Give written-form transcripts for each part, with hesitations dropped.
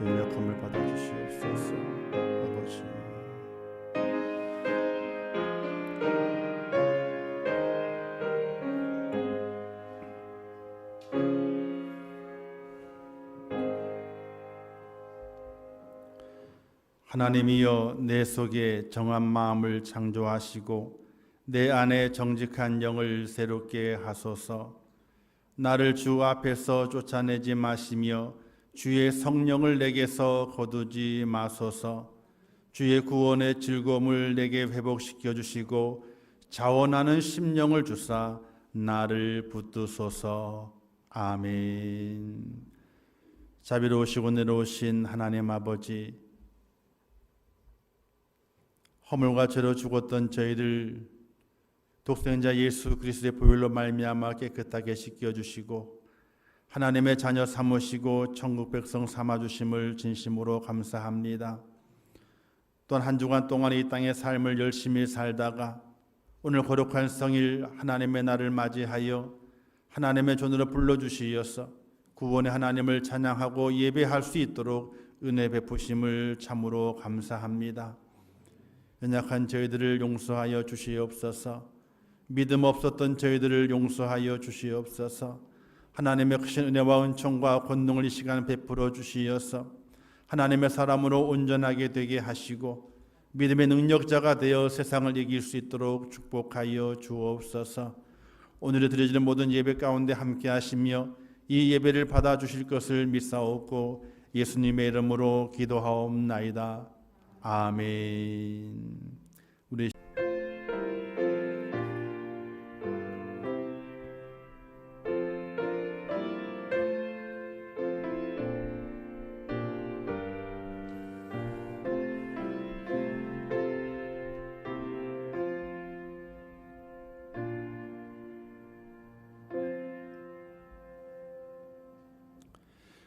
연약함을 받아주시옵소서. 아버지, 하나님이여, 내 속에 정한 마음을 창조하시고 내 안에 정직한 영을 새롭게 하소서. 나를 주 앞에서 쫓아내지 마시며 주의 성령을 내게서 거두지 마소서. 주의 구원의 즐거움을 내게 회복시켜 주시고 자원하는 심령을 주사 나를 붙드소서. 아멘. 자비로우시고 은혜로우신 하나님 아버지, 허물과 죄로 죽었던 저희를 독생자 예수 그리스도의 보혈로 말미암아 깨끗하게 씻겨주시고 하나님의 자녀 삼으시고 천국 백성 삼아주심을 진심으로 감사합니다. 또한 한 주간 동안 이 땅의 삶을 열심히 살다가 오늘 거룩한 성일 하나님의 날을 맞이하여 하나님의 존으로 불러주시어서 구원의 하나님을 찬양하고 예배할 수 있도록 은혜 베푸심을 참으로 감사합니다. 연약한 저희들을 용서하여 주시옵소서. 믿음 없었던 저희들을 용서하여 주시옵소서. 하나님의 크신 은혜와 은총과 권능을 이 시간 베풀어 주시어서 하나님의 사람으로 온전하게 되게 하시고 믿음의 능력자가 되어 세상을 이길 수 있도록 축복하여 주옵소서. 오늘 드려지는 모든 예배 가운데 함께 하시며 이 예배를 받아 주실 것을 믿사옵고 예수님의 이름으로 기도하옵나이다. 아멘. 우리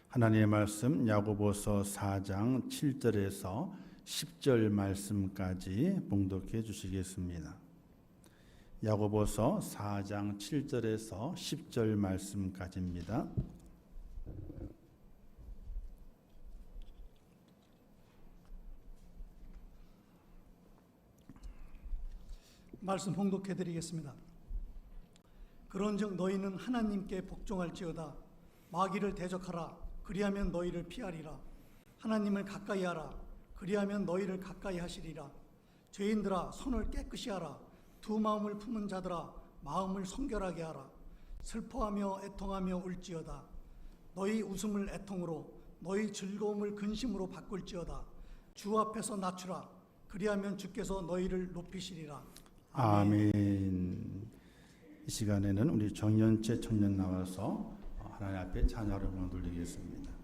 하나님의 말씀 야고보서 4장 7절에서 10절 말씀까지 봉독해 주시겠습니다. 야고보서 4장 7절에서 10절 말씀까지입니다. 말씀 봉독해 드리겠습니다. 그런즉 너희는 하나님께 복종할지어다. 마귀를 대적하라. 그리하면 너희를 피하리라. 하나님을 가까이하라. 그리하면 너희를 가까이 하시리라. 죄인들아, 손을 깨끗이 하라. 두 마음을 품은 자들아, 마음을 성결하게 하라. 슬퍼하며 애통하며 울지어다. 너희 웃음을 애통으로, 너희 즐거움을 근심으로 바꿀지어다. 주 앞에서 낮추라. 그리하면 주께서 너희를 높이시리라. 아멘. 아멘. 이 시간에는 우리 정연채 청년 나와서 하나님 앞에 찬양을 돌리겠습니다.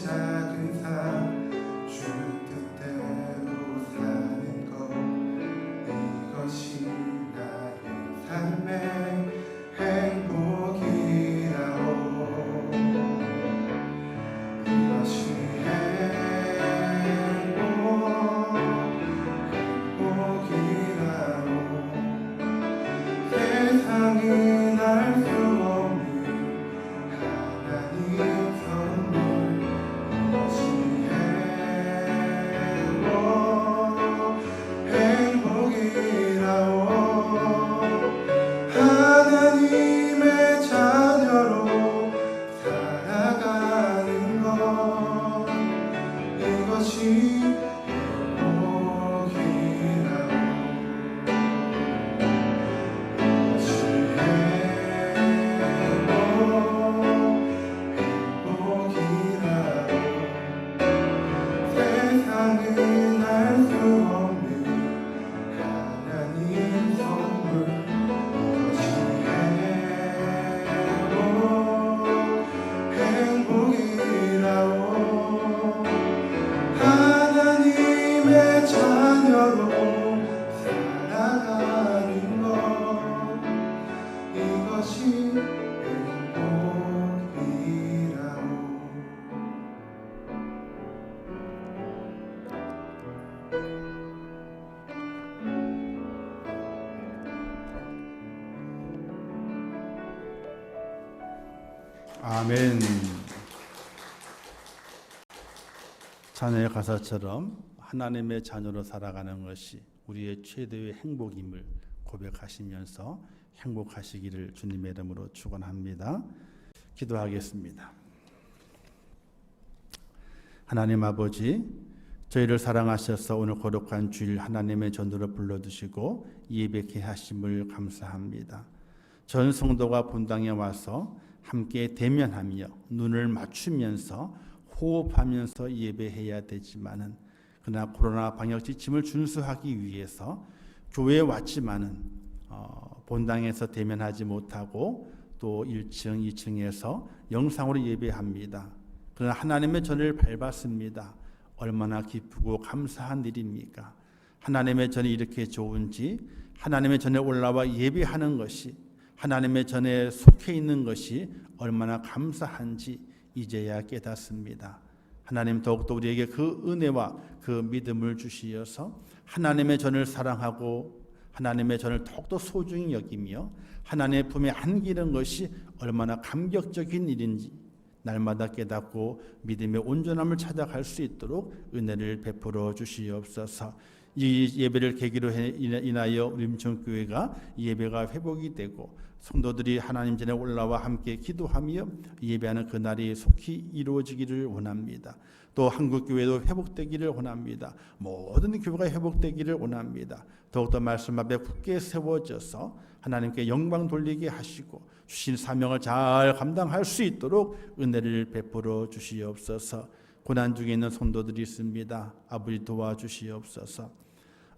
작은 삶 주 뜻대로 사는 것 이것이 나의 삶의 행복이라오 이것이 행복이라오 세상은 알 수 없는 하나님 선물 이것이 행복이라오 하나님의 자녀로 살아가는 것 이것이 행복이라오 이것이 행복이라오 세상은 알 수 없는 하나님 선물 이것이 행복이라오 하나님의 자녀로 살아가는 것 이것이 행복이라오 아멘. 자녀의 가사처럼 하나님의 자녀로 살아가는 것이 우리의 최대의 행복임을 고백하시면서 행복하시기를 주님의 이름으로 축원합니다. 기도하겠습니다. 하나님 아버지, 저희를 사랑하셔서 오늘 거룩한 주일 하나님의 전도로 불러주시고 예배케 하심을 감사합니다. 전 성도가 본당에 와서 함께 대면하며 눈을 맞추면서 호흡하면서 예배해야 되지만은 그러나 코로나 방역 지침을 준수하기 위해서 교회에 왔지만은 본당에서 대면하지 못하고 또 1층, 2층에서 영상으로 예배합니다. 그러나 하나님의 전을 밟았습니다. 얼마나 기쁘고 감사한 일입니까? 하나님의 전이 이렇게 좋은지 하나님의 전에 올라와 예배하는 것이 하나님의 전에 속해 있는 것이 얼마나 감사한지 이제야 깨닫습니다. 하나님 더욱더 우리에게 그 은혜와 그 믿음을 주시어서 하나님의 전을 사랑하고 하나님의 전을 더욱더 소중히 여기며 하나님의 품에 안기는 것이 얼마나 감격적인 일인지 날마다 깨닫고 믿음의 온전함을 찾아갈 수 있도록 은혜를 베풀어 주시옵소서. 이 예배를 계기로 인하여 우리 임천교회가 예배가 회복이 되고 성도들이 하나님 전에 올라와 함께 기도하며 예배하는 그날이 속히 이루어지기를 원합니다. 또 한국교회도 회복되기를 원합니다. 모든 교회가 회복되기를 원합니다. 더욱더 말씀 앞에 굳게 세워져서 하나님께 영광 돌리게 하시고 주신 사명을 잘 감당할 수 있도록 은혜를 베풀어 주시옵소서. 고난 중에 있는 성도들이 있습니다. 아버지 도와주시옵소서.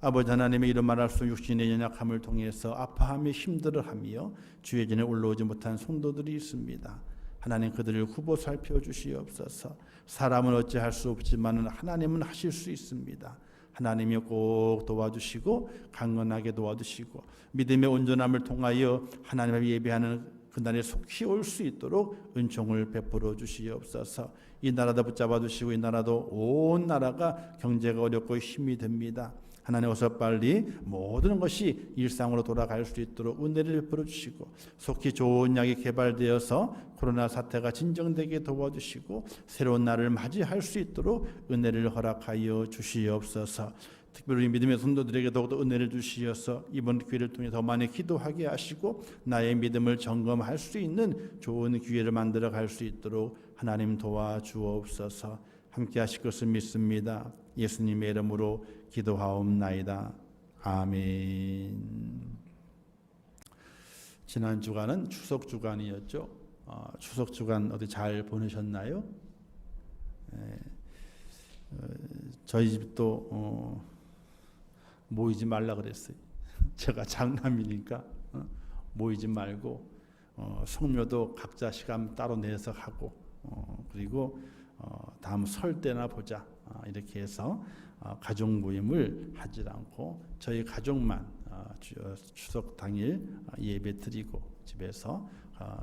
아버지 하나님의 이름 말할 수 육신의 연약함을 통해서 아파하며 힘들어하며 주의 전에 올라오지 못한 성도들이 있습니다. 하나님 그들을 후보 살펴주시옵소서. 사람은 어찌할 수 없지만 하나님은 하실 수 있습니다. 하나님이 꼭 도와주시고 강건하게 도와주시고 믿음의 온전함을 통하여 하나님 앞에 예배하는 그날에 속히 올 수 있도록 은총을 베풀어 주시옵소서. 이 나라도 붙잡아 주시고 이 나라도 온 나라가 경제가 어렵고 힘이 듭니다. 하나님 어서 빨리 모든 것이 일상으로 돌아갈 수 있도록 은혜를 베풀어 주시고 속히 좋은 약이 개발되어서 코로나 사태가 진정되게 도와주시고 새로운 날을 맞이할 수 있도록 은혜를 허락하여 주시옵소서. 특별히 믿음의 성도들에게 더욱더 은혜를 주시어서 이번 기회를 통해 더 많이 기도하게 하시고 나의 믿음을 점검할 수 있는 좋은 기회를 만들어 갈 수 있도록 하나님 도와주옵소서. 함께 하실 것을 믿습니다. 예수님의 이름으로 기도하옵나이다. 아멘. 지난 주간은 추석 주간이었죠. 추석 주간 어디 잘 보내셨나요? 저희 집도 모이지 말라 그랬어요. 제가 장남이니까 모이지 말고 성묘도 각자 시간 따로 내서 하고 그리고 다음 설 때나 보자. 이렇게 해서 가족 모임을 하지 않고 저희 가족만 추석 당일 예배 드리고 집에서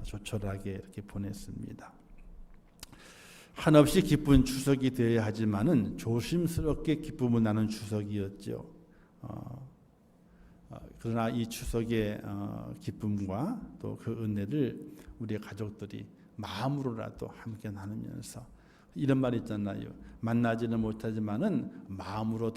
조촐하게 이렇게 보냈습니다. 한없이 기쁜 추석이 되어야 하지만은 조심스럽게 기쁨을 나눈 추석이었죠. 그러나 이 추석의 기쁨과 또 그 은혜를 우리의 가족들이 마음으로라도 함께 나누면서 이런 말 있잖아요. 만나지는 못하지만은 마음으로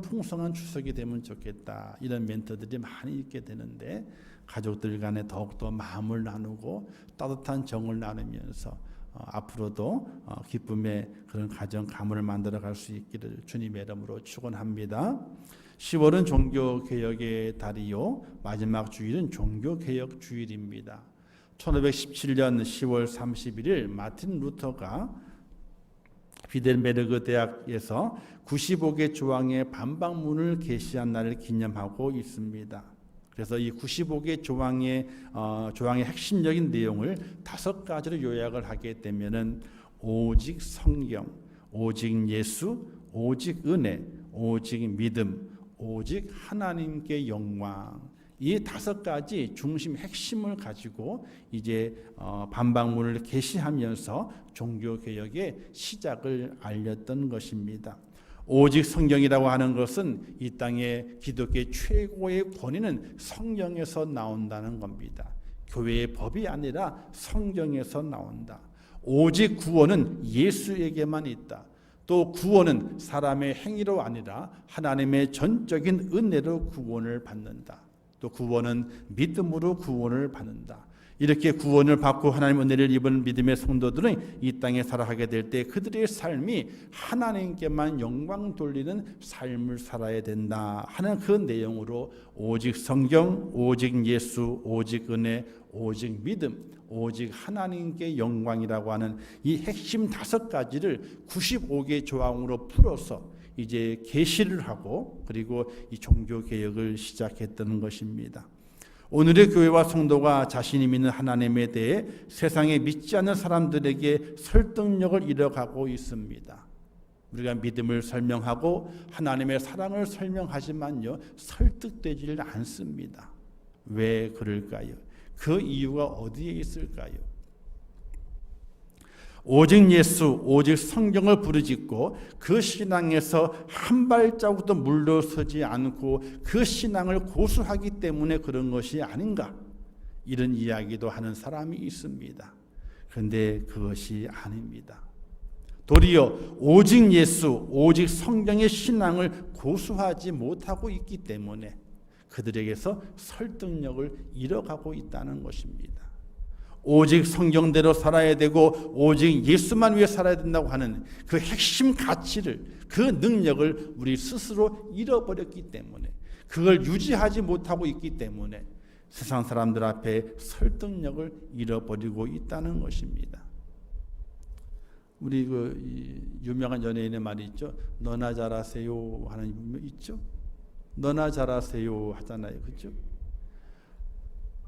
풍성한 추석이 되면 좋겠다. 이런 멘트들이 많이 있게 되는데 가족들 간에 더욱더 마음을 나누고 따뜻한 정을 나누면서 앞으로도 기쁨의 그런 가정 가문을 만들어갈 수 있기를 주님의 이름으로 축원합니다. 10월은 종교개혁의 달이요, 마지막 주일은 종교개혁 주일입니다. 1517년 10월 31일 마틴 루터가 비델베르그 대학에서 95개 조항의 반박문을 게시한 날을 기념하고 있습니다. 그래서 이 95개 조항의 핵심적인 내용을 5가지로 요약을 하게 되면은 오직 성경, 오직 예수, 오직 은혜, 오직 믿음, 오직 하나님께 영광, 이 5가지 중심 핵심을 가지고 이제 반박문을 게시하면서 종교개혁의 시작을 알렸던 것입니다. 오직 성경이라고 하는 것은 이 땅의 기독교의 최고의 권위는 성경에서 나온다는 겁니다. 교회의 법이 아니라 성경에서 나온다. 오직 구원은 예수에게만 있다. 또 구원은 사람의 행위로 아니라 하나님의 전적인 은혜로 구원을 받는다. 또 구원은 믿음으로 구원을 받는다. 이렇게 구원을 받고 하나님의 은혜를 입은 믿음의 성도들은 이 땅에 살아가게 될 때 그들의 삶이 하나님께만 영광 돌리는 삶을 살아야 된다 하는 그 내용으로 오직 성경, 오직 예수, 오직 은혜, 오직 믿음, 오직 하나님께 영광이라고 하는 이 핵심 5가지를 95개 조항으로 풀어서 이제 계시를 하고 그리고 이 종교개혁을 시작했던 것입니다. 오늘의 교회와 성도가 자신이 믿는 하나님에 대해 세상에 믿지 않는 사람들에게 설득력을 잃어가고 있습니다. 우리가 믿음을 설명하고 하나님의 사랑을 설명하지만요, 설득되지를 않습니다. 왜 그럴까요? 그 이유가 어디에 있을까요? 오직 예수, 오직 성경을 부르짖고 그 신앙에서 한 발자국도 물러서지 않고 그 신앙을 고수하기 때문에 그런 것이 아닌가, 이런 이야기도 하는 사람이 있습니다. 그런데 그것이 아닙니다. 도리어 오직 예수, 오직 성경의 신앙을 고수하지 못하고 있기 때문에 그들에게서 설득력을 잃어가고 있다는 것입니다. 오직 성경대로 살아야 되고 오직 예수만 위해 살아야 된다고 하는 그 핵심 가치를, 그 능력을 우리 스스로 잃어버렸기 때문에, 그걸 유지하지 못하고 있기 때문에 세상 사람들 앞에 설득력을 잃어버리고 있다는 것입니다. 우리 유명한 연예인의 말이 있죠. 너나 잘하세요 하는 말 있죠. 너나 잘하세요 하잖아요. 그렇죠?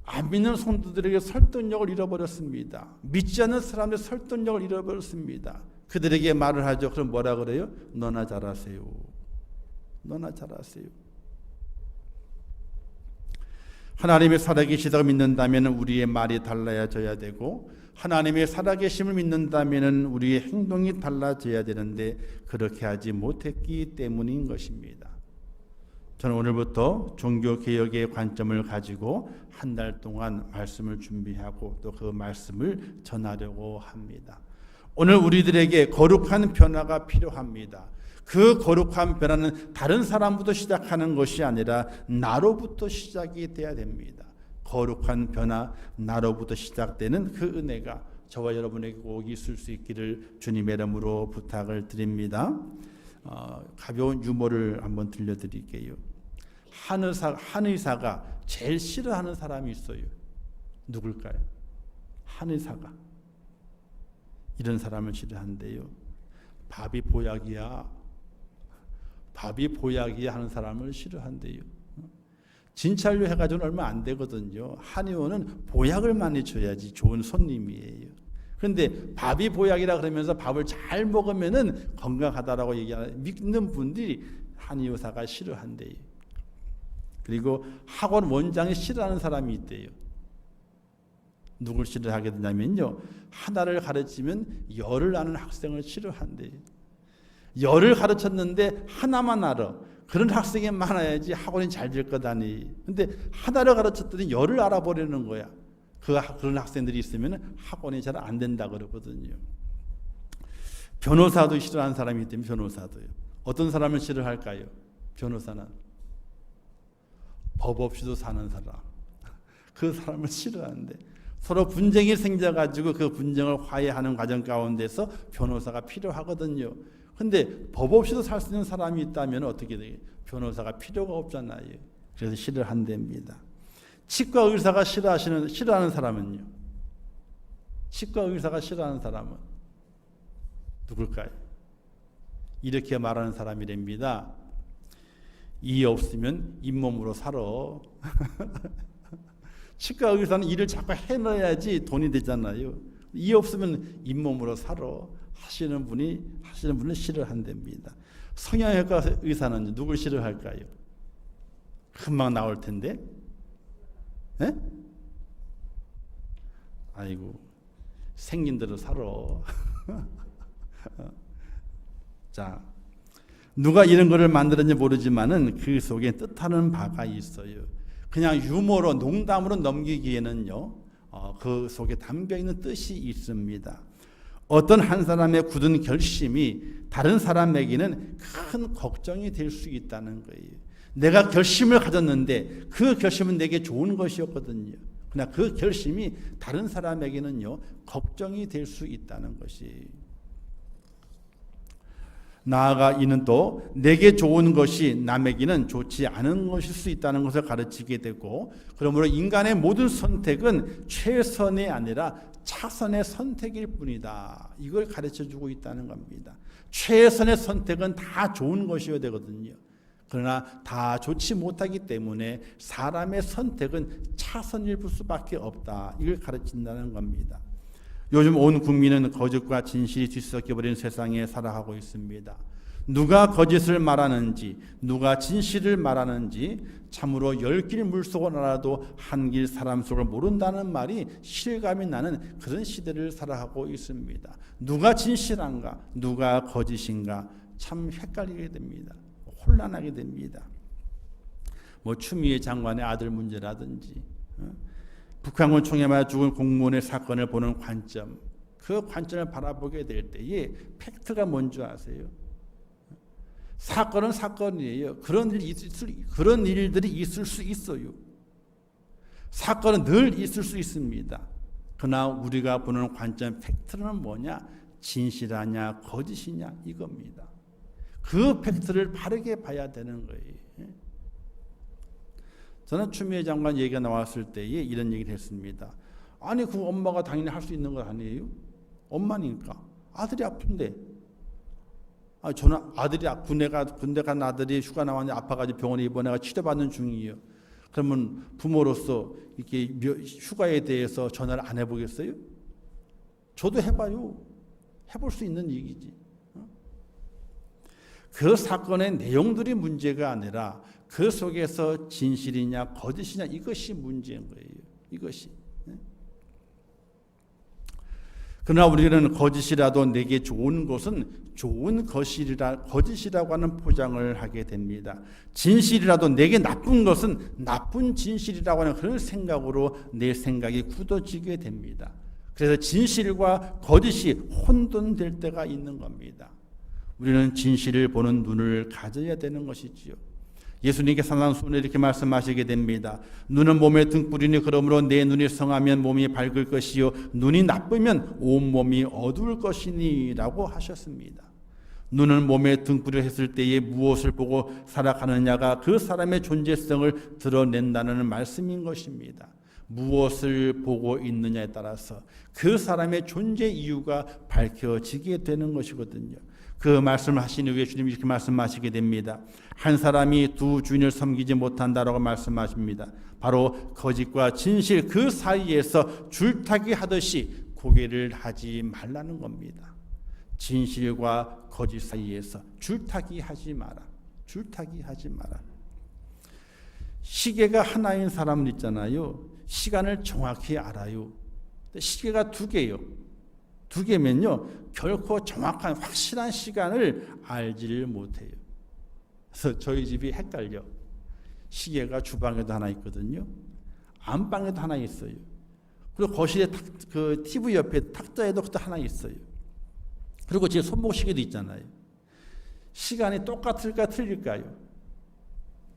안 믿는 성도들에게 설득력을 잃어버렸습니다. 믿지 않는 사람들의 설득력을 잃어버렸습니다. 그들에게 말을 하죠. 그럼 뭐라 그래요? 너나 잘하세요. 너나 잘하세요. 하나님의 살아계시다고 믿는다면 우리의 말이 달라져야 되고, 하나님의 살아계심을 믿는다면 우리의 행동이 달라져야 되는데 그렇게 하지 못했기 때문인 것입니다. 저는 오늘부터 종교개혁의 관점을 가지고 한 달 동안 말씀을 준비하고 또 그 말씀을 전하려고 합니다. 오늘 우리들에게 거룩한 변화가 필요합니다. 그 거룩한 변화는 다른 사람부터 시작하는 것이 아니라 나로부터 시작이 돼야 됩니다. 거룩한 변화, 나로부터 시작되는 그 은혜가 저와 여러분에게 꼭 있을 수 있기를 주님의 이름으로 부탁을 드립니다. 가벼운 유머를 한번 들려드릴게요. 한의사가 제일 싫어하는 사람이 있어요. 누굴까요? 한의사가 이런 사람을 싫어한대요. 밥이 보약이야. 밥이 보약이야 하는 사람을 싫어한대요. 진찰료 해가지고는 얼마 안 되거든요. 한의원은 보약을 많이 줘야지 좋은 손님이에요. 그런데 밥이 보약이라 그러면서 밥을 잘 먹으면은 건강하다라고 얘기하는 믿는 분들이 한의사가 싫어한대요. 그리고 학원 원장이 싫어하는 사람이 있대요. 누굴 싫어하게 되냐면요, 하나를 가르치면 열을 아는 학생을 싫어한대요. 열을 가르쳤는데 하나만 알아. 그런 학생이 많아야지 학원이 잘 될 거다니. 근데 하나를 가르쳤더니 열을 알아버리는 거야. 그런 학생들이 있으면 학원이 잘 안 된다 그러거든요. 변호사도 싫어하는 사람이 있다면 변호사도요. 어떤 사람을 싫어할까요? 변호사는 법 없이도 사는 사람. 그 사람을 싫어하는데 서로 분쟁이 생겨가지고 그 분쟁을 화해하는 과정 가운데서 변호사가 필요하거든요. 근데 법 없이도 살 수 있는 사람이 있다면 어떻게 돼요? 변호사가 필요가 없잖아요. 그래서 싫어한답니다. 치과 의사가 싫어하는 사람은요? 치과 의사가 싫어하는 사람은 누굴까요? 이렇게 말하는 사람이랍니다. 이 없으면 잇몸으로 살아. 치과 의사는 일을 자꾸 해놔야지 돈이 되잖아요. 이 없으면 잇몸으로 살아. 하시는 분은 싫어한답니다. 성형외과 의사는 누굴 싫어할까요? 금방 나올 텐데. 에? 아이고, 생긴 대로 살아. 자, 누가 이런 거를 만들었는지 모르지만은 그 속에 뜻하는 바가 있어요. 그냥 유머로 농담으로 넘기기에는요, 그 속에 담겨 있는 뜻이 있습니다. 어떤 한 사람의 굳은 결심이 다른 사람에게는 큰 걱정이 될 수 있다는 거예요. 내가 결심을 가졌는데 그 결심은 내게 좋은 것이었거든요. 그러나 그 결심이 다른 사람에게는요, 걱정이 될 수 있다는 것이. 나아가 이는 또 내게 좋은 것이 남에게는 좋지 않은 것일 수 있다는 것을 가르치게 되고, 그러므로 인간의 모든 선택은 최선이 아니라 차선의 선택일 뿐이다. 이걸 가르쳐주고 있다는 겁니다. 최선의 선택은 다 좋은 것이어야 되거든요. 그러나 다 좋지 못하기 때문에 사람의 선택은 차선일 수밖에 없다. 이걸 가르친다는 겁니다. 요즘 온 국민은 거짓과 진실이 뒤섞여버린 세상에 살아가고 있습니다. 누가 거짓을 말하는지, 누가 진실을 말하는지 참으로 10길 물속을 알아도 한 길 사람 속을 모른다는 말이 실감이 나는 그런 시대를 살아가고 있습니다. 누가 진실한가, 누가 거짓인가 참 헷갈리게 됩니다. 혼란하게 됩니다. 추미애 장관의 아들 문제라든지, 북한군 총에 맞아 죽은 공무원의 사건을 보는 관점, 그 관점을 바라보게 될 때에 팩트가 뭔지 아세요? 사건은 사건이에요. 그런 일들이 있을 수 있어요. 사건은 늘 있을 수 있습니다. 그러나 우리가 보는 관점, 팩트는 뭐냐? 진실하냐 거짓이냐 이겁니다. 그 팩트를 바르게 봐야 되는 거예요. 저는 추미애 장관 얘기가 나왔을 때에 이런 얘기를 했습니다. 아니 그 엄마가 당연히 할 수 있는 거 아니에요? 엄마니까. 아들이 아픈데. 저는 아들이 군대 간 아들이 휴가 나왔는데 아파가지고 병원에 입원해가 치료받는 중이에요. 그러면 부모로서 이렇게 휴가에 대해서 전화를 안 해보겠어요? 저도 해봐요. 해볼 수 있는 얘기지. 그 사건의 내용들이 문제가 아니라 그 속에서 진실이냐 거짓이냐 이것이 문제인 거예요. 이것이. 그러나 우리는 거짓이라도 내게 좋은 것은 좋은 거짓이라고 하는 포장을 하게 됩니다. 진실이라도 내게 나쁜 것은 나쁜 진실이라고 하는 그런 생각으로 내 생각이 굳어지게 됩니다. 그래서 진실과 거짓이 혼돈될 때가 있는 겁니다. 우리는 진실을 보는 눈을 가져야 되는 것이지요. 예수님께서 산상수훈에 이렇게 말씀하시게 됩니다. 눈은 몸의 등불이니 그러므로 내 눈이 성하면 몸이 밝을 것이요 눈이 나쁘면 온몸이 어두울 것이니 라고 하셨습니다. 눈은 몸의 등불을 했을 때에 무엇을 보고 살아가느냐가 그 사람의 존재성을 드러낸다는 말씀인 것입니다. 무엇을 보고 있느냐에 따라서 그 사람의 존재 이유가 밝혀지게 되는 것이거든요. 그 말씀을 하신 후에 주님이 이렇게 말씀하시게 됩니다. 한 사람이 두 주인을 섬기지 못한다라고 말씀하십니다. 바로 거짓과 진실 그 사이에서 줄타기 하듯이 고개를 하지 말라는 겁니다. 진실과 거짓 사이에서 줄타기 하지 마라. 줄타기 하지 마라. 시계가 하나인 사람들 있잖아요. 시간을 정확히 알아요. 시계가 두 개요. 두 개면요, 결코 정확한 확실한 시간을 알지를 못해요. 그래서 저희 집이 헷갈려. 시계가 주방에도 하나 있거든요. 안방에도 하나 있어요. 그리고 거실에 그 TV 옆에 탁자에도 또 하나 있어요. 그리고 제 손목 시계도 있잖아요. 시간이 똑같을까 틀릴까요?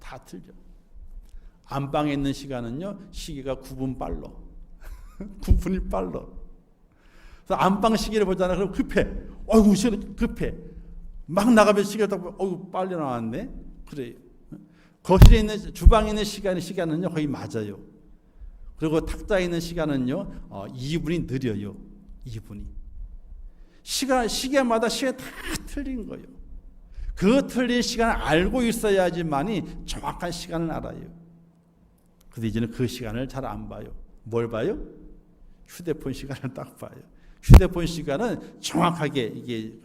다 틀려. 안방에 있는 시간은요, 시계가 9분 빨라. 9분이 빨라. 그래서 안방 시계를 보잖아요. 그럼 급해. 어이구, 시간 급해. 막 나가면 시계를 딱 보면, 어이구, 빨리 나왔네. 그래요. 거실에 있는, 주방에 있는 시간은요, 거의 맞아요. 그리고 탁자에 있는 시간은요, 2분이 느려요. 2분이. 시계마다 시간이 다 틀린 거예요. 그 틀린 시간을 알고 있어야지만이 정확한 시간을 알아요. 근데 이제는 그 시간을 잘 안 봐요. 뭘 봐요? 휴대폰 시간을 딱 봐요. 휴대폰 시간은 정확하게 이게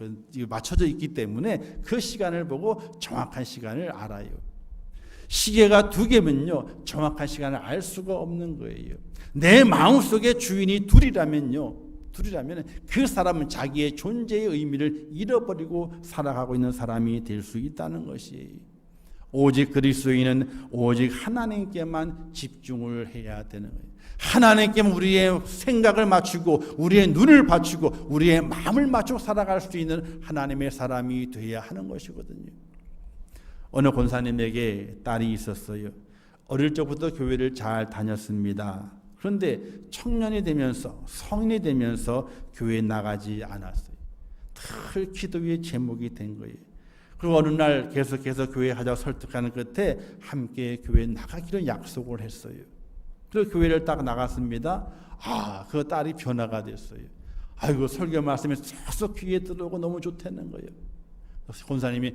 맞춰져 있기 때문에 그 시간을 보고 정확한 시간을 알아요. 시계가 두 개면요, 정확한 시간을 알 수가 없는 거예요. 내 마음속에 주인이 둘이라면 그 사람은 자기의 존재의 의미를 잃어버리고 살아가고 있는 사람이 될 수 있다는 것이에요. 오직 그리스도인은 오직 하나님께만 집중을 해야 되는 거예요. 하나님께만 우리의 생각을 맞추고 우리의 눈을 받치고 우리의 마음을 맞추고 살아갈 수 있는 하나님의 사람이 되어야 하는 것이거든요. 어느 권사님에게 딸이 있었어요. 어릴 적부터 교회를 잘 다녔습니다. 그런데 청년이 되면서 성인이 되면서 교회에 나가지 않았어요. 늘 기도의 제목이 된 거예요. 그리고 어느 날 계속해서 교회에 가자고 설득하는 끝에 함께 교회에 나가기로 약속을 했어요. 그리고 교회를 딱 나갔습니다. 그 딸이 변화가 됐어요. 아이고, 설교 말씀에 쏙쏙 귀에 들어오고 너무 좋다는 거예요. 권사님이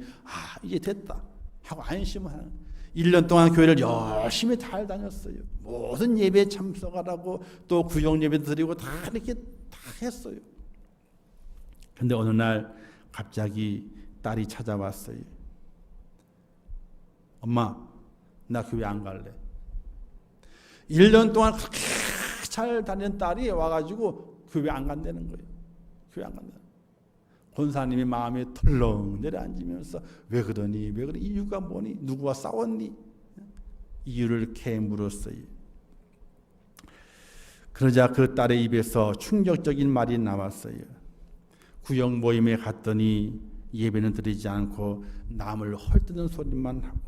이제 됐다 하고 안심을 하는 거예요. 1년 동안 교회를 열심히 잘 다녔어요. 모든 예배에 참석하라고 또 구역 예배 드리고 다 이렇게 다 했어요. 근데 어느 날 갑자기 딸이 찾아왔어요. 엄마, 나 교회 안 갈래. 1년 동안 그렇게 잘 다니는 딸이 와가지고 교회 안 간다는 거예요. 교회 안 간다. 권사님이 마음에 털렁 내려앉으면서 왜 그러니? 왜 그래? 이유가 뭐니? 누구와 싸웠니? 이유를 캐 물었어요. 그러자 그 딸의 입에서 충격적인 말이 나왔어요. 구역 모임에 갔더니 예배는 드리지 않고 남을 헐뜯는 소리만 하고,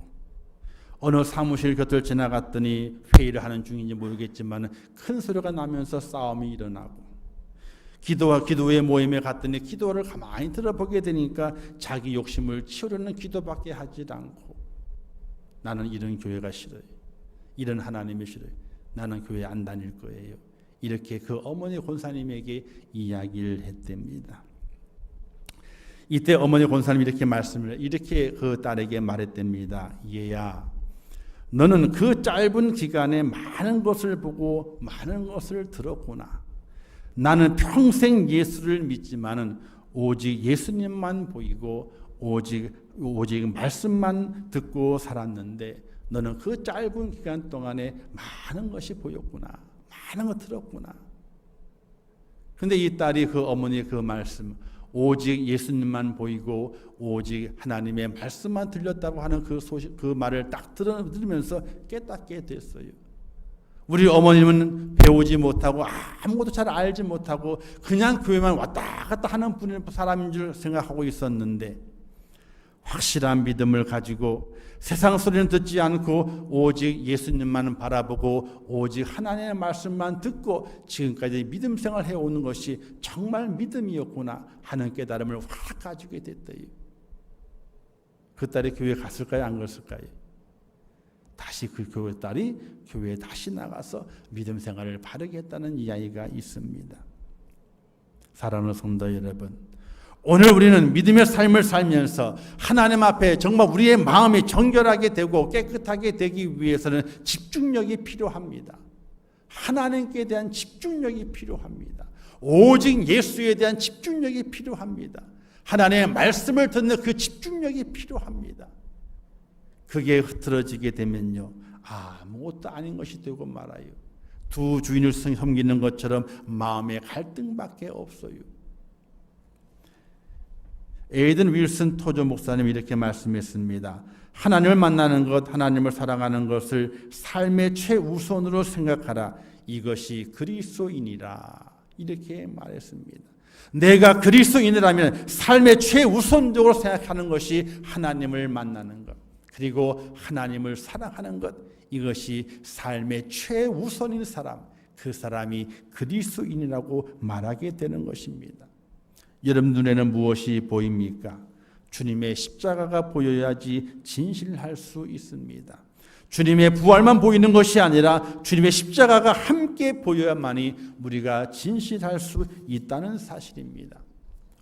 어느 사무실 곁을 지나갔더니 회의를 하는 중인지 모르겠지만 큰 소리가 나면서 싸움이 일어나고, 기도회 모임에 갔더니 기도를 가만히 들어보게 되니까 자기 욕심을 치우려는 기도밖에 하지 않고, 나는 이런 교회가 싫어요. 이런 하나님이 싫어요. 나는 교회 안 다닐 거예요. 이렇게 그 어머니 권사님에게 이야기를 했답니다. 이때 어머니 권사님이 이렇게 그 딸에게 말했답니다. 얘야, 너는 그 짧은 기간에 많은 것을 보고 많은 것을 들었구나. 나는 평생 예수를 믿지만은 오직 예수님만 보이고 오직 말씀만 듣고 살았는데, 너는 그 짧은 기간 동안에 많은 것이 보였구나. 많은 것 들었구나. 근데 이 딸이 그 어머니의 그 말씀, 오직 예수님만 보이고 오직 하나님의 말씀만 들렸다고 하는 그 소식, 그 말을 딱 들으면서 깨닫게 됐어요. 우리 어머님은 배우지 못하고 아무것도 잘 알지 못하고 그냥 교회만 왔다 갔다 하는 분인 사람인 줄 생각하고 있었는데, 확실한 믿음을 가지고 세상 소리는 듣지 않고 오직 예수님만 바라보고 오직 하나님의 말씀만 듣고 지금까지 믿음 생활을 해오는 것이 정말 믿음이었구나 하는 깨달음을 확 가지게 됐대요. 그 딸이 교회에 갔을까요? 안 갔을까요? 다시 그 교회 딸이 교회에 다시 나가서 믿음 생활을 바르게 했다는 이야기가 있습니다. 사랑하는 성도 여러분, 오늘 우리는 믿음의 삶을 살면서 하나님 앞에 정말 우리의 마음이 정결하게 되고 깨끗하게 되기 위해서는 집중력이 필요합니다. 하나님께 대한 집중력이 필요합니다. 오직 예수에 대한 집중력이 필요합니다. 하나님의 말씀을 듣는 그 집중력이 필요합니다. 그게 흐트러지게 되면요, 아무것도 아닌 것이 되고 말아요. 두 주인을 섬기는 것처럼 마음의 갈등밖에 없어요. 에이든 윌슨 토조 목사님이 이렇게 말씀했습니다. 하나님을 만나는 것, 하나님을 사랑하는 것을 삶의 최우선으로 생각하라. 이것이 그리스도인이라. 이렇게 말했습니다. 내가 그리스도인이라면 삶의 최우선적으로 생각하는 것이 하나님을 만나는 것, 그리고 하나님을 사랑하는 것, 이것이 삶의 최우선인 사람, 그 사람이 그리스도인이라고 말하게 되는 것입니다. 여러분 눈에는 무엇이 보입니까? 주님의 십자가가 보여야지 진실할 수 있습니다. 주님의 부활만 보이는 것이 아니라 주님의 십자가가 함께 보여야만이 우리가 진실할 수 있다는 사실입니다.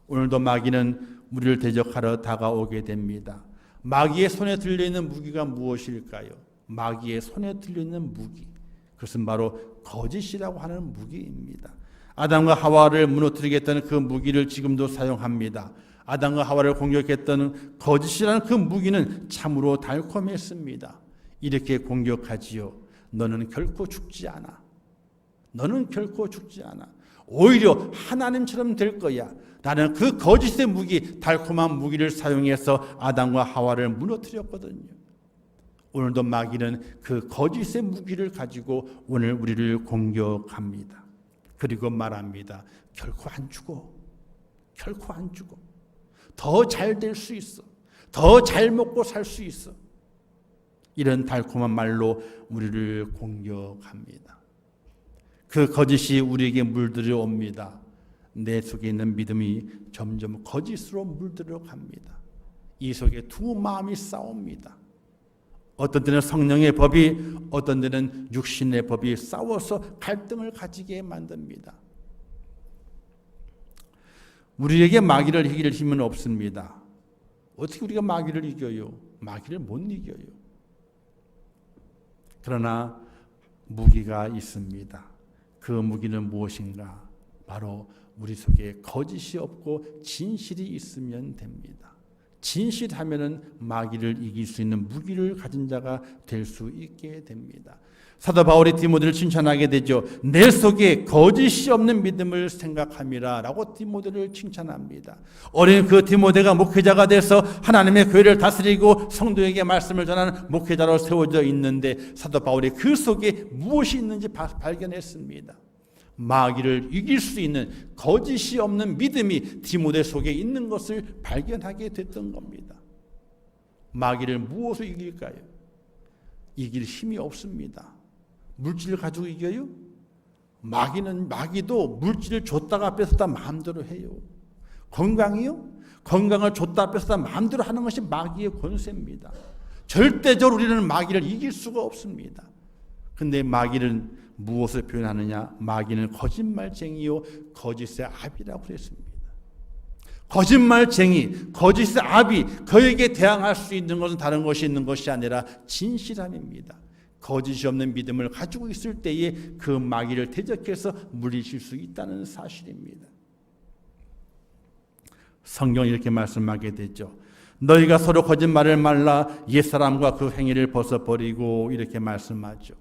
오늘도 마귀는 우리를 대적하러 다가오게 됩니다. 마귀의 손에 들려있는 무기가 무엇일까요? 마귀의 손에 들려있는 무기, 그것은 바로 거짓이라고 하는 무기입니다. 아담과 하와를 무너뜨리겠다는 그 무기를 지금도 사용합니다. 아담과 하와를 공격했던 거짓이라는 그 무기는 참으로 달콤했습니다. 이렇게 공격하지요. 너는 결코 죽지 않아. 너는 결코 죽지 않아. 오히려 하나님처럼 될 거야. 나는 그 거짓의 무기, 달콤한 무기를 사용해서 아담과 하와를 무너뜨렸거든요. 오늘도 마귀는 그 거짓의 무기를 가지고 오늘 우리를 공격합니다. 그리고 말합니다. 결코 안 죽어. 결코 안 죽어. 더 잘 될 수 있어. 더 잘 먹고 살 수 있어. 이런 달콤한 말로 우리를 공격합니다. 그 거짓이 우리에게 물들어옵니다. 내 속에 있는 믿음이 점점 거짓으로 물들어갑니다. 이 속에 두 마음이 싸웁니다. 어떤 때는 성령의 법이, 어떤 때는 육신의 법이 싸워서 갈등을 가지게 만듭니다. 우리에게 마귀를 이길 힘은 없습니다. 어떻게 우리가 마귀를 이겨요? 마귀를 못 이겨요. 그러나 무기가 있습니다. 그 무기는 무엇인가? 바로 우리 속에 거짓이 없고 진실이 있으면 됩니다. 진실하면은 마귀를 이길 수 있는 무기를 가진 자가 될 수 있게 됩니다. 사도 바울이 디모데를 칭찬하게 되죠. 내 속에 거짓이 없는 믿음을 생각함이라 라고 디모데를 칭찬합니다. 어린 그 디모데가 목회자가 돼서 하나님의 교회를 다스리고 성도에게 말씀을 전하는 목회자로 세워져 있는데 사도 바울이 그 속에 무엇이 있는지 발견했습니다. 마귀를 이길 수 있는 거짓이 없는 믿음이 디모데 속에 있는 것을 발견하게 됐던 겁니다. 마귀를 무엇으로 이길까요? 이길 힘이 없습니다. 물질을 가지고 이겨요? 마귀도 물질을 줬다가 뺏었다 마음대로 해요. 건강이요? 건강을 줬다 뺏었다 마음대로 하는 것이 마귀의 권세입니다. 절대적으로 우리는 마귀를 이길 수가 없습니다. 근데 마귀는 무엇을 표현하느냐? 마귀는 거짓말쟁이요 거짓의 압이라고 그랬습니다. 거짓말쟁이, 거짓의 압이 그에게 대항할 수 있는 것은 다른 것이 있는 것이 아니라 진실함입니다. 거짓이 없는 믿음을 가지고 있을 때에 그 마귀를 대적해서 물리칠 수 있다는 사실입니다. 성경이 이렇게 말씀하게 되죠. 너희가 서로 거짓말을 말라 옛사람과 그 행위를 벗어버리고 이렇게 말씀하죠.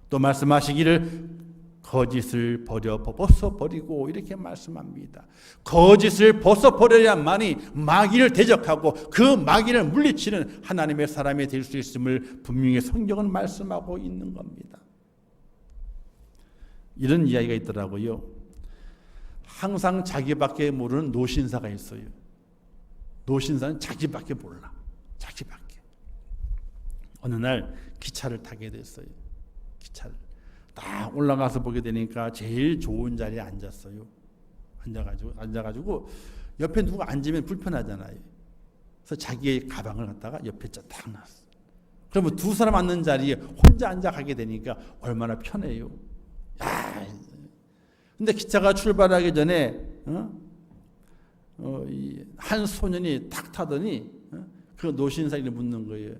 또 말씀하시기를 거짓을 벗어버리고 이렇게 말씀합니다. 거짓을 벗어버려야만이 마귀를 대적하고 그 마귀를 물리치는 하나님의 사람이 될 수 있음을 분명히 성경은 말씀하고 있는 겁니다. 이런 이야기가 있더라고요. 항상 자기밖에 모르는 노신사가 있어요. 노신사는 자기밖에 몰라. 자기밖에. 어느 날 기차를 타게 됐어요. 기차를 딱 올라가서 보게 되니까 제일 좋은 자리에 앉았어요. 앉아가지고 옆에 누가 앉으면 불편하잖아요. 그래서 자기의 가방을 갖다가 옆에 딱 놨어. 그러면 두 사람 앉는 자리에 혼자 앉아 가게 되니까 얼마나 편해요. 근데 기차가 출발하기 전에 한 소년이 탁 타더니 그 노신사에게 묻는 거예요.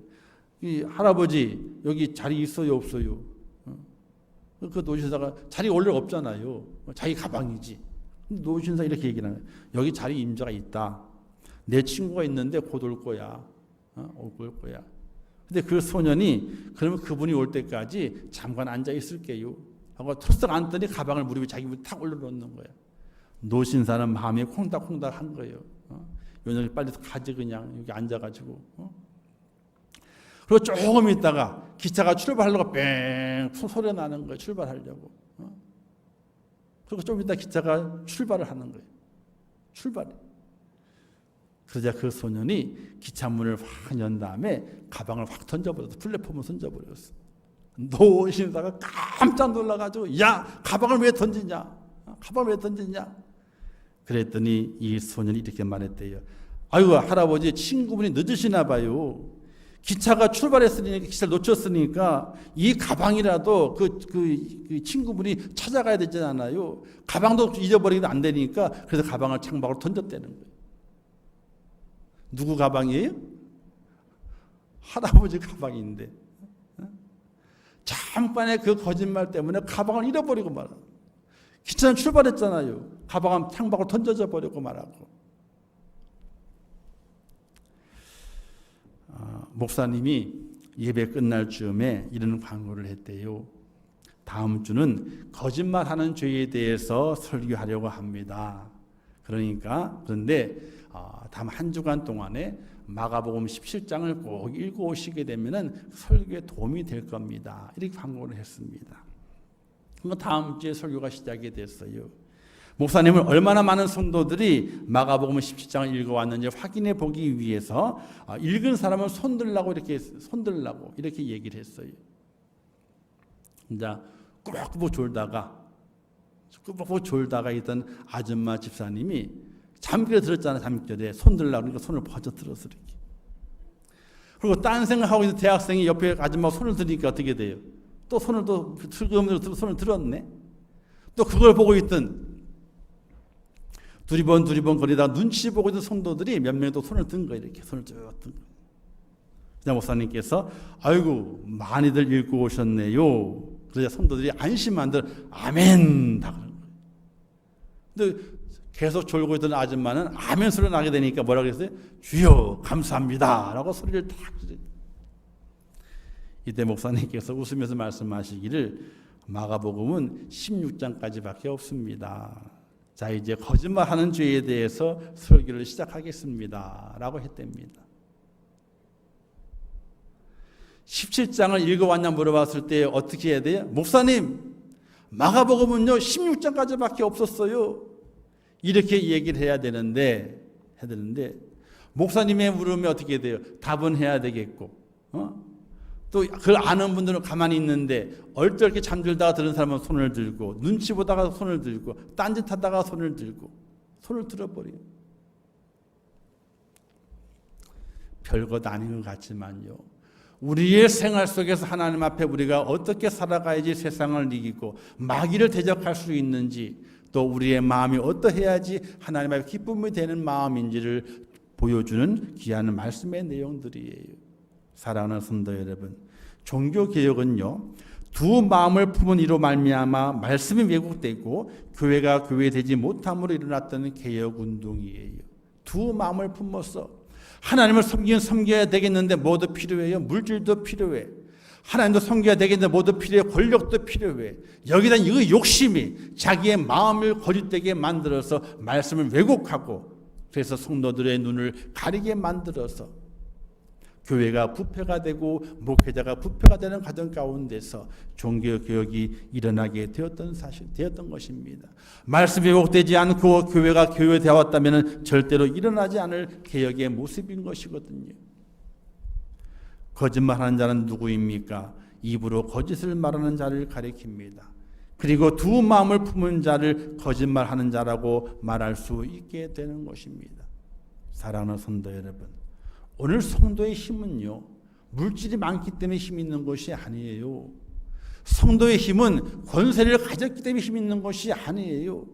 이 할아버지 여기 자리 있어요 없어요? 그 노신사가 자리 원래 없잖아요. 자기 가방이지. 노신사 이렇게 얘기를 하는 거예요. 여기 자리 임자가 있다. 내 친구가 있는데 곧 올 거야. 올 거야. 근데 그 소년이 그러면 그분이 올 때까지 잠깐 앉아 있을게요 하고 털썩 앉더니 가방을 무릎에 자기 무릎에 탁 올려놓는 거야. 노신사는 마음이 콩닥콩닥 한 거예요. 요년이 빨리 가지 그냥 여기 앉아가지고. 그리고 조금 있다가 기차가 출발하려고 뺑 소리가 나는 거예요. 출발하려고. 그리고 좀 있다 기차가 출발을 하는 거예요. 출발해. 그러자 그 소년이 기차 문을 확 연 다음에 가방을 확 던져버렸어. 플랫폼을 던져버렸어. 노신사가 깜짝 놀라가지고 야 가방을 왜 던지냐? 가방을 왜 던지냐? 그랬더니 이 소년이 이렇게 말했대요. 아이고 할아버지 친구분이 늦으시나 봐요. 기차가 출발했으니까 기차를 놓쳤으니까 이 가방이라도 그 친구분이 찾아가야 되지 않아요. 가방도 잊어버리면 안 되니까 그래서 가방을 창밖으로 던졌다는 거예요. 누구 가방이에요? 할아버지 가방인데 잠깐의 그 거짓말 때문에 가방을 잃어버리고 말하고 기차는 출발했잖아요. 가방은 창밖으로 던져져 버리고 말하고. 목사님이 예배 끝날 즈음에 이런 광고를 했대요. 다음 주는 거짓말하는 죄에 대해서 설교하려고 합니다. 그런데 다음 한 주간 동안에 마가복음 17장을 꼭 읽고 오시게 되면은 설교에 도움이 될 겁니다. 이렇게 광고를 했습니다. 다음 주에 설교가 시작이 됐어요. 목사님은 얼마나 많은 성도들이 마가복음 17장을 읽어왔는지 확인해 보기 위해서 읽은 사람은 손들라고 이렇게 얘기를 했어요. 이제 꾸벅꾸벅 졸다가 있던 아줌마 집사님이 잠결에 들었잖아. 잠결에 손들라고 그러니까 손을 번쩍 들었어. 이렇게. 그리고 딴 생각하고 있는 대학생이 옆에 아줌마 손을 드니까 어떻게 돼요? 또 손을 또 슬금슬금 손을 들었네. 또 그걸 보고 있던 두리번 거리다가 눈치 보고 있는 성도들이 몇 명이 또 손을 든 거예요. 이렇게 손을 쭉 든 거예요. 그냥 목사님께서 아이고 많이들 읽고 오셨네요. 그러자 성도들이 안심한들 아멘 다 그런 거예요. 근데 계속 졸고 있던 아줌마는 아멘 소리가 나게 되니까 뭐라 그랬어요? 주여 감사합니다 라고 소리를 탁 지르. 이때 목사님께서 웃으면서 말씀하시기를 마가복음은 16장까지밖에 없습니다. 자 이제 거짓말하는 죄에 대해서 설교를 시작하겠습니다 라고 했답니다. 17장을 읽어왔냐 물어봤을 때 어떻게 해야 돼요? 목사님 마가복음은요 16장까지밖에 없었어요. 이렇게 얘기를 해야 되는데 목사님의 물으면 어떻게 돼요? 답은 해야 되겠고 또 그걸 아는 분들은 가만히 있는데 얼떨게 잠들다가 들은 사람은 손을 들고 눈치 보다가 손을 들고 딴짓하다가 손을 들고 손을 들어버려요. 별것 아닌 것 같지만요. 우리의 생활 속에서 하나님 앞에 우리가 어떻게 살아가야지 세상을 이기고 마귀를 대적할 수 있는지 또 우리의 마음이 어떠해야지 하나님 앞에 기쁨이 되는 마음인지를 보여주는 귀한 말씀의 내용들이에요. 사랑하는 성도 여러분, 종교개혁은요 두 마음을 품은 이로 말미암아 말씀이 왜곡되고 교회가 교회되지 못함으로 일어났던 개혁운동이에요. 두 마음을 품어서 하나님을 섬겨야 되겠는데 뭐도 필요해요? 물질도 필요해. 하나님도 섬겨야 되겠는데 뭐도 필요해? 권력도 필요해. 여기다 이 욕심이 자기의 마음을 거짓되게 만들어서 말씀을 왜곡하고 그래서 성도들의 눈을 가리게 만들어서 교회가 부패가 되고 목회자가 부패가 되는 과정 가운데서 종교개혁이 일어나게 되었던 것입니다. 말씀이 왜곡되지 않고 교회가 교회되어 왔다면 절대로 일어나지 않을 개혁의 모습인 것이거든요. 거짓말하는 자는 누구입니까? 입으로 거짓을 말하는 자를 가리킵니다. 그리고 두 마음을 품은 자를 거짓말하는 자라고 말할 수 있게 되는 것입니다. 사랑하는 성도 여러분, 오늘 성도의 힘은요 물질이 많기 때문에 힘 있는 것이 아니에요. 성도의 힘은 권세를 가졌기 때문에 힘 있는 것이 아니에요.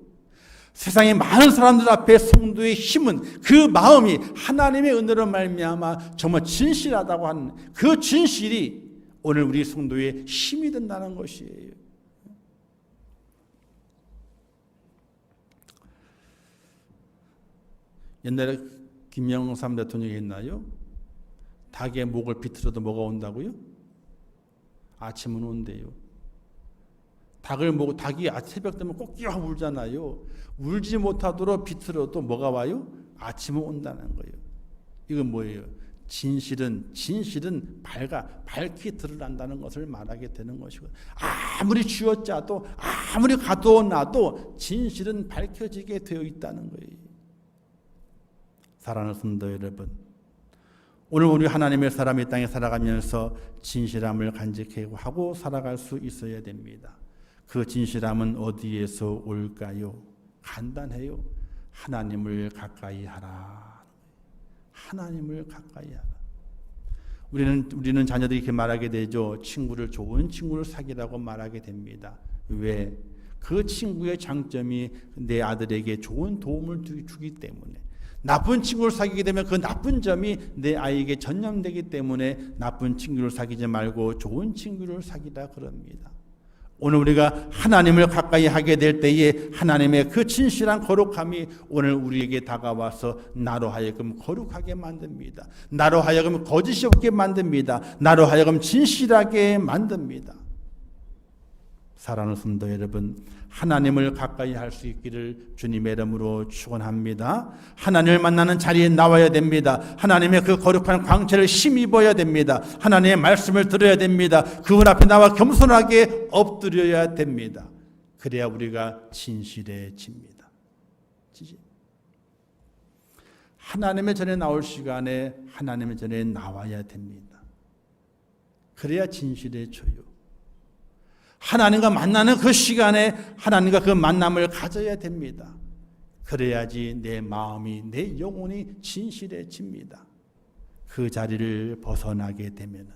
세상의 많은 사람들 앞에 성도의 힘은 그 마음이 하나님의 은혜로 말미암아 정말 진실하다고 하는 그 진실이 오늘 우리 성도의 힘이 된다는 것이에요. 옛날에 김영삼 대통령이 했나요? 닭의 목을 비틀어도 뭐가 온다고요? 아침은 온대요. 닭이 새벽 되면 꼭 끼어 울잖아요. 울지 못하도록 비틀어도 뭐가 와요? 아침은 온다는 거예요. 이건 뭐예요? 진실은 밝히 드러난다는 것을 말하게 되는 것이고, 아무리 쥐어짜도 아무리 가둬놔도 진실은 밝혀지게 되어 있다는 거예요. 사랑하는 성도 여러분, 오늘 우리 하나님의 사람이 땅에 살아가면서 진실함을 간직하고 살아갈 수 있어야 됩니다. 그 진실함은 어디에서 올까요? 간단해요. 하나님을 가까이 하라. 하나님을 가까이 하라. 우리는 자녀들이 이렇게 말하게 되죠. 좋은 친구를 사귀라고 말하게 됩니다. 왜? 그 친구의 장점이 내 아들에게 좋은 도움을 주기 때문에. 나쁜 친구를 사귀게 되면 그 나쁜 점이 내 아이에게 전염되기 때문에 나쁜 친구를 사귀지 말고 좋은 친구를 사귀라 그럽니다. 오늘 우리가 하나님을 가까이 하게 될 때에 하나님의 그 진실한 거룩함이 오늘 우리에게 다가와서 나로 하여금 거룩하게 만듭니다. 나로 하여금 거짓이 없게 만듭니다. 나로 하여금 진실하게 만듭니다. 사랑하는 성도 여러분, 하나님을 가까이 할 수 있기를 주님의 이름으로 축원합니다. 하나님을 만나는 자리에 나와야 됩니다. 하나님의 그 거룩한 광채를 힘입어야 됩니다. 하나님의 말씀을 들어야 됩니다. 그분 앞에 나와 겸손하게 엎드려야 됩니다. 그래야 우리가 진실해집니다. 하나님의 전에 나올 시간에 하나님의 전에 나와야 됩니다. 그래야 진실해져요. 하나님과 만나는 그 시간에 하나님과 그 만남을 가져야 됩니다. 그래야지 내 마음이, 내 영혼이 진실해집니다. 그 자리를 벗어나게 되면은,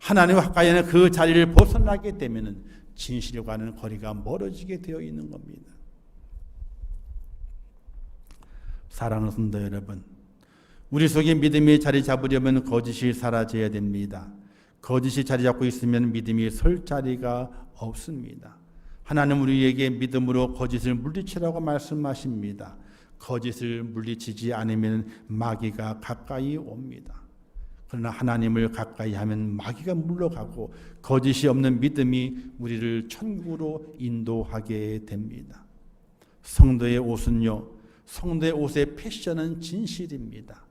하나님과 가까이 하는 그 자리를 벗어나게 되면은 진실과는 거리가 멀어지게 되어 있는 겁니다. 사랑하는 성도 여러분, 우리 속에 믿음이 자리 잡으려면 거짓이 사라져야 됩니다. 거짓이 자리 잡고 있으면 믿음이 설 자리가 없습니다. 하나님 우리에게 믿음으로 거짓을 물리치라고 말씀하십니다. 거짓을 물리치지 않으면 마귀가 가까이 옵니다. 그러나 하나님을 가까이 하면 마귀가 물러가고 거짓이 없는 믿음이 우리를 천국으로 인도하게 됩니다. 성도의 옷은요, 성도의 옷의 패션은 진실입니다.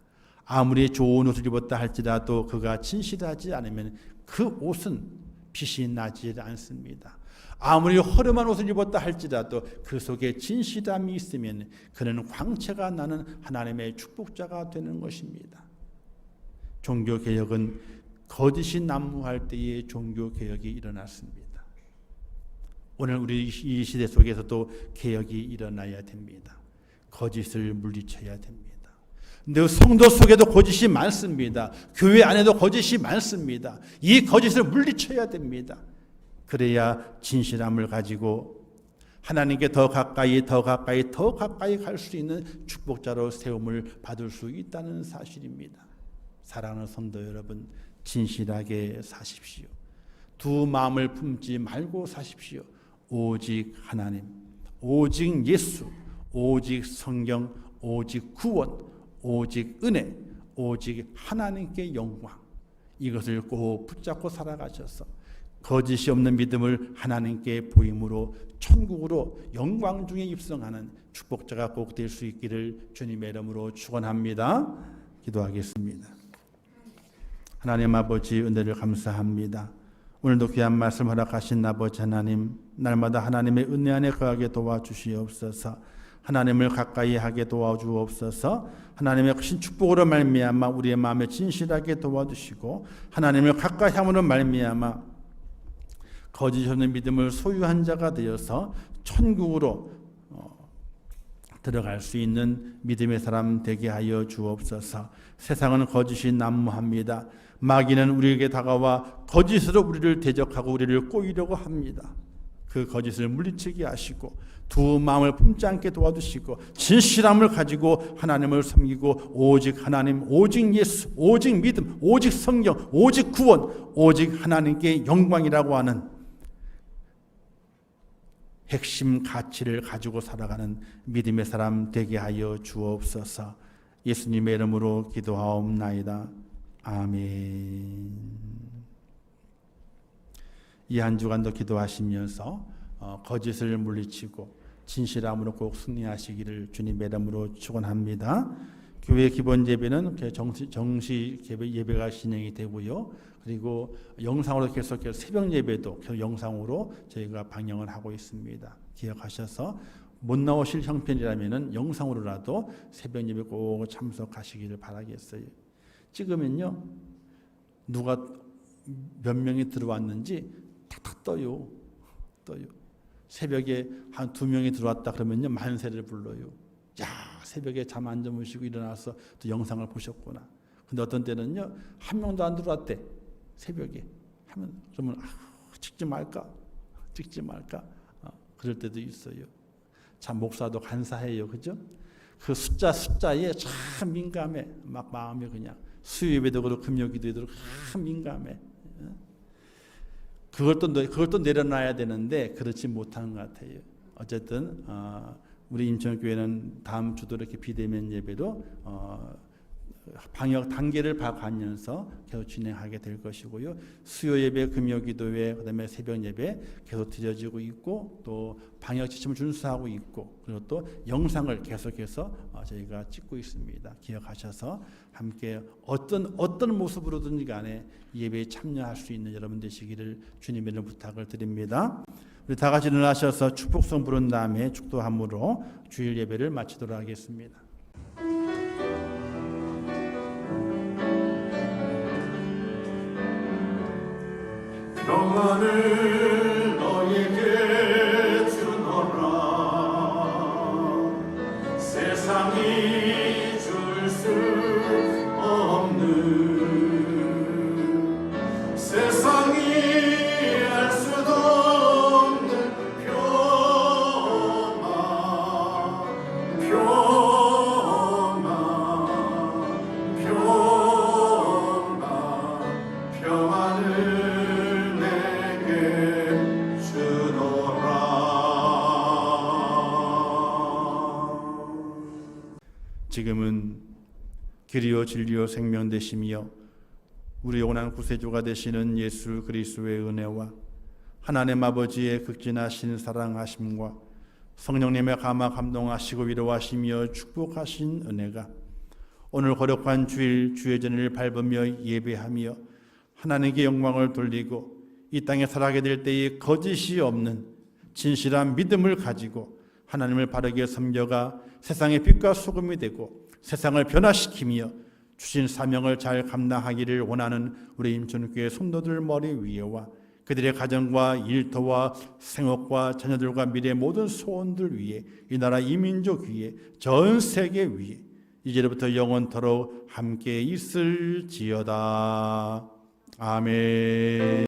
아무리 좋은 옷을 입었다 할지라도 그가 진실하지 않으면 그 옷은 빛이 나지 않습니다. 아무리 허름한 옷을 입었다 할지라도 그 속에 진실함이 있으면 그는 광채가 나는 하나님의 축복자가 되는 것입니다. 종교개혁은 거짓이 난무할 때에 종교개혁이 일어났습니다. 오늘 우리 이 시대 속에서도 개혁이 일어나야 됩니다. 거짓을 물리쳐야 됩니다. 근데 성도 속에도 거짓이 많습니다. 교회 안에도 거짓이 많습니다. 이 거짓을 물리쳐야 됩니다. 그래야 진실함을 가지고 하나님께 더 가까이 갈 수 있는 축복자로 세움을 받을 수 있다는 사실입니다. 사랑하는 성도 여러분, 진실하게 사십시오. 두 마음을 품지 말고 사십시오. 오직 하나님, 오직 예수, 오직 성경, 오직 구원, 오직 은혜, 오직 하나님께 영광, 이것을 꼭 붙잡고 살아가셔서 거짓이 없는 믿음을 하나님께 보임으로 천국으로 영광 중에 입성하는 축복자가 꼭 될 수 있기를 주님의 이름으로 축원합니다. 기도하겠습니다. 하나님 아버지, 은혜를 감사합니다. 오늘도 귀한 말씀 허락하신 아버지 하나님, 날마다 하나님의 은혜 안에 거하게 도와주시옵소서. 하나님을 가까이 하게 도와주옵소서. 하나님의 크신 축복으로 말미암아 우리의 마음에 진실하게 도와주시고, 하나님을 가까이 함으로 말미암아 거짓 없는 믿음을 소유한 자가 되어서 천국으로 들어갈 수 있는 믿음의 사람 되게 하여 주옵소서. 세상은 거짓이 난무합니다. 마귀는 우리에게 다가와 거짓으로 우리를 대적하고 우리를 꼬이려고 합니다. 그 거짓을 물리치게 하시고 두 마음을 품지 않게 도와주시고 진실함을 가지고 하나님을 섬기고 오직 하나님, 오직 예수, 오직 믿음, 오직 성경, 오직 구원, 오직 하나님께 영광이라고 하는 핵심 가치를 가지고 살아가는 믿음의 사람 되게 하여 주옵소서. 예수님의 이름으로 기도하옵나이다. 아멘. 이 한 주간도 기도하시면서 거짓을 물리치고 진실함으로 꼭 승리하시기를 주님의 이름으로 축원합니다. 교회 기본 예배는 정시 예배가 진행이 되고요. 그리고 영상으로 계속해서 새벽 예배도 계속 영상으로 저희가 방영을 하고 있습니다. 기억하셔서 못 나오실 형편이라면은 영상으로라도 새벽 예배 꼭 참석하시기를 바라겠어요. 찍으면요, 누가 몇 명이 들어왔는지 탁탁 떠요. 새벽에 한 2명이 들어왔다 그러면요, 만세를 불러요. 야, 새벽에 잠 안 주무시고 일어나서 또 영상을 보셨구나. 근데 어떤 때는요, 1명도 안 들어왔대. 새벽에 하면 그러면 찍지 말까 그럴 때도 있어요. 참 목사도 간사해요, 그죠? 그 숫자에 참 민감해. 막 마음이 그냥 수요예배도 그렇고 금요기도에도 그렇고 참 민감해. 그걸 또 내려놔야 되는데 그렇지 못한 것 같아요. 어쨌든 우리 인천교회는 다음 주도 이렇게 비대면 예배로 방역 단계를 봐가면서 계속 진행하게 될 것이고요. 수요 예배, 금요 기도회, 그다음에 새벽 예배 계속 드려지고 있고, 또 방역 지침을 준수하고 있고, 그리고 또 영상을 계속해서 저희가 찍고 있습니다. 기억하셔서 함께 어떤 모습으로든지 간에 예배에 참여할 수 있는 여러분 되시기를 주님의 이름으로 부탁을 드립니다. 우리 다 같이 일어나셔서 축복성 부른 다음에 축도함으로 주일 예배를 마치도록 하겠습니다. 평안을 너에게 주노라. 세상이 줄 수 없는, 세상이 알 수도 없는 평안을 지금은 길이요 진리요 생명 되시며 우리 영원한 구세주가 되시는 예수 그리스도의 은혜와 하나님 아버지의 극진하신 사랑하심과 성령님의 감화 감동하시고 위로하시며 축복하신 은혜가 오늘 거룩한 주일 주의 전을 밟으며 예배하며 하나님께 영광을 돌리고 이 땅에 살아가게 될 때에 거짓이 없는 진실한 믿음을 가지고 하나님을 바르게 섬겨가 세상의 빛과 소금이 되고 세상을 변화시키며 주신 사명을 잘 감당하기를 원하는 우리 인천교회 성도들 머리 위에와 그들의 가정과 일터와 생업과 자녀들과 미래의 모든 소원들 위에 이 나라 이민족 위에 전 세계 위에 이제부터 영원토록 함께 있을지어다. 아멘.